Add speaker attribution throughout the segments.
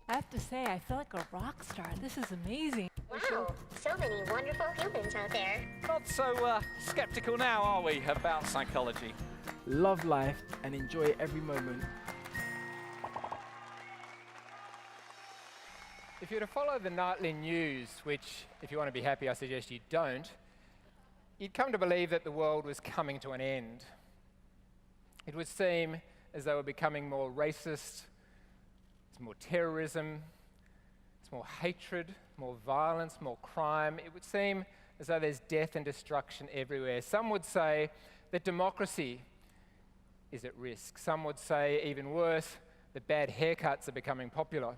Speaker 1: I have to say, I feel like a rock star. This is amazing.
Speaker 2: Wow, so many wonderful humans out there.
Speaker 3: Not so skeptical now, are we, about psychology?
Speaker 4: Love life and enjoy every moment.
Speaker 5: If you were to follow the nightly news, which, if you want to be happy, I suggest you don't, you'd come to believe that the world was coming to an end. It would seem as though we're becoming more racist, there's more terrorism, there's more hatred, more violence, more crime. It would seem as though there's death and destruction everywhere. Some would say that democracy is at risk. Some would say, even worse, that bad haircuts are becoming popular.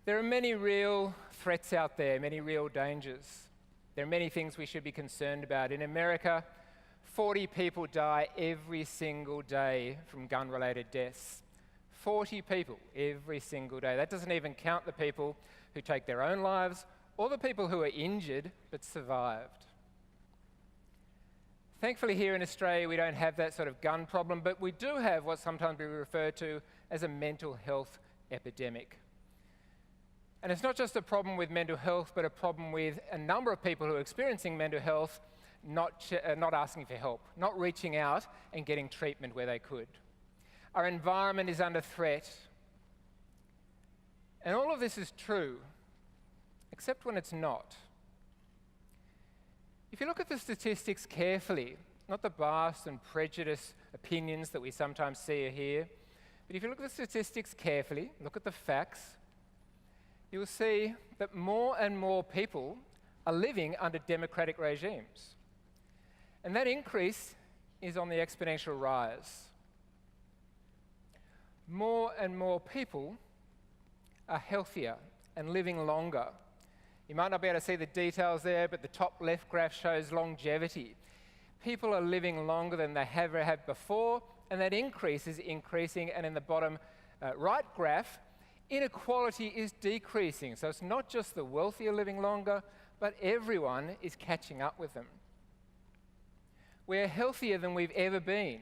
Speaker 5: There are many real threats out there, many real dangers. There are many things we should be concerned about. In America, 40 people die every single day from gun-related deaths. 40 people every single day. That doesn't even count the people who take their own lives or the people who are injured but survived. Thankfully, here in Australia, we don't have that sort of gun problem, but we do have what sometimes we refer to as a mental health epidemic. And it's not just a problem with mental health, but a problem with a number of people who are experiencing mental health not asking for help, not reaching out and getting treatment where they could. Our environment is under threat. And all of this is true, except when it's not. If you look at the statistics carefully, not the biased and prejudiced opinions that we sometimes see or hear, but if you look at the statistics carefully, look at the facts, you will see that more and more people are living under democratic regimes. And that increase is on the exponential rise. More and more people are healthier and living longer. You might not be able to see the details there, but the top left graph shows longevity. People are living longer than they have ever had before, and that increase is increasing. And in the bottom right graph, inequality is decreasing. So it's not just the wealthy are living longer, but everyone is catching up with them. We're healthier than we've ever been.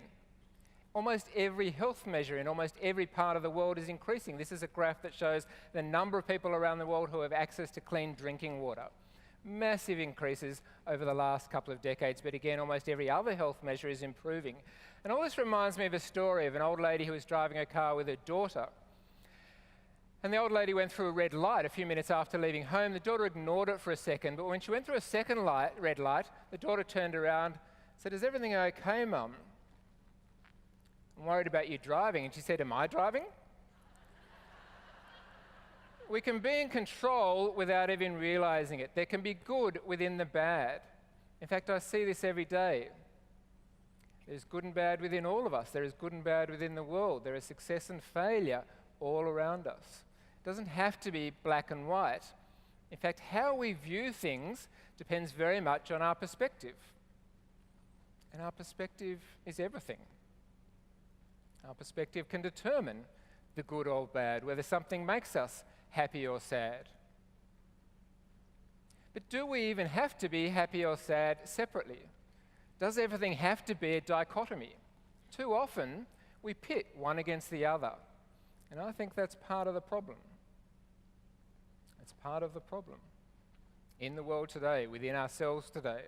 Speaker 5: Almost every health measure in almost every part of the world is increasing. This is a graph that shows the number of people around the world who have access to clean drinking water. Massive increases over the last couple of decades, but again, almost every other health measure is improving. And all this reminds me of a story of an old lady who was driving a car with her daughter. And the old lady went through a red light a few minutes after leaving home. The daughter ignored it for a second, but when she went through a second red light, the daughter turned around and said, "Is everything okay, Mum? I'm worried about you driving." And she said, "Am I driving?" We can be in control without even realizing it. There can be good within the bad. In fact, I see this every day. There's good and bad within all of us. There is good and bad within the world. There is success and failure all around us. It doesn't have to be black and white. In fact, how we view things depends very much on our perspective. And our perspective is everything. Our perspective can determine the good or bad, whether something makes us happy or sad. But do we even have to be happy or sad separately? Does everything have to be a dichotomy? Too often, we pit one against the other. And I think that's part of the problem. It's part of the problem in the world today, within ourselves today.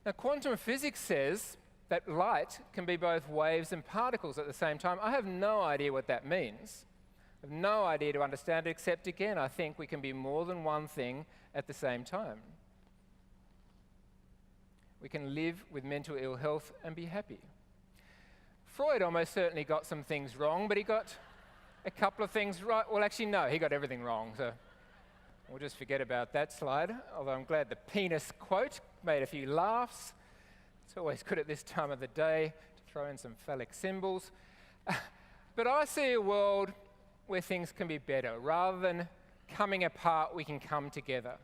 Speaker 5: Now, quantum physics says that light can be both waves and particles at the same time. I have no idea what that means. I have no idea to understand it, except again, I think we can be more than one thing at the same time. We can live with mental ill health and be happy. Freud almost certainly got some things wrong, but he got a couple of things right. Well, actually, no, he got everything wrong, so we'll just forget about that slide, although I'm glad the penis quote made a few laughs. It's always good at this time of the day to throw in some phallic symbols. But I see a world where things can be better. Rather than coming apart, we can come together.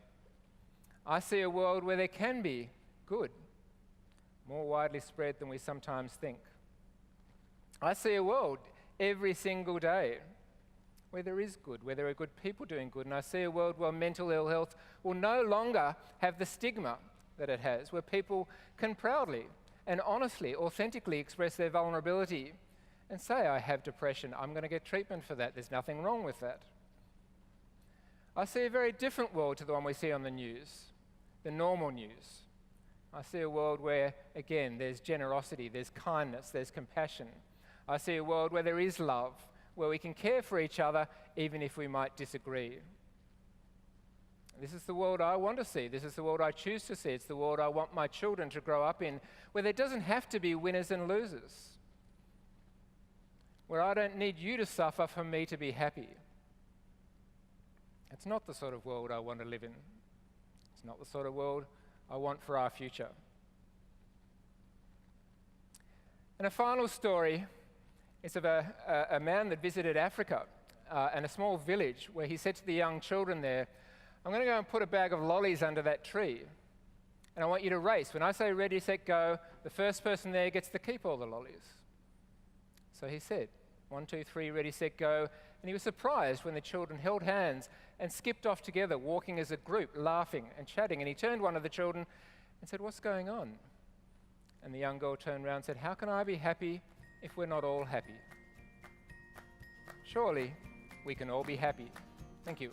Speaker 5: I see a world where there can be good, more widely spread than we sometimes think. I see a world every single day where there is good, where there are good people doing good, and I see a world where mental ill health will no longer have the stigma that it has, where people can proudly and honestly, authentically express their vulnerability and say, I have depression, I'm going to get treatment for that, there's nothing wrong with that. I see a very different world to the one we see on the news, the normal news. I see a world where, again, there's generosity, there's kindness, there's compassion. I see a world where there is love, where we can care for each other even if we might disagree. This is the world I want to see. This is the world I choose to see. It's the world I want my children to grow up in, where there doesn't have to be winners and losers, where I don't need you to suffer for me to be happy. It's not the sort of world I want to live in. It's not the sort of world I want for our future. And a final story is of a man that visited Africa and a small village where he said to the young children there, I'm going to go and put a bag of lollies under that tree, and I want you to race. When I say ready, set, go, the first person there gets to keep all the lollies. So he said, 1, 2, 3, ready, set, go. And he was surprised when the children held hands and skipped off together, walking as a group, laughing and chatting. And he turned one of the children and said, what's going on? And the young girl turned around and said, how can I be happy if we're not all happy? Surely we can all be happy. Thank you.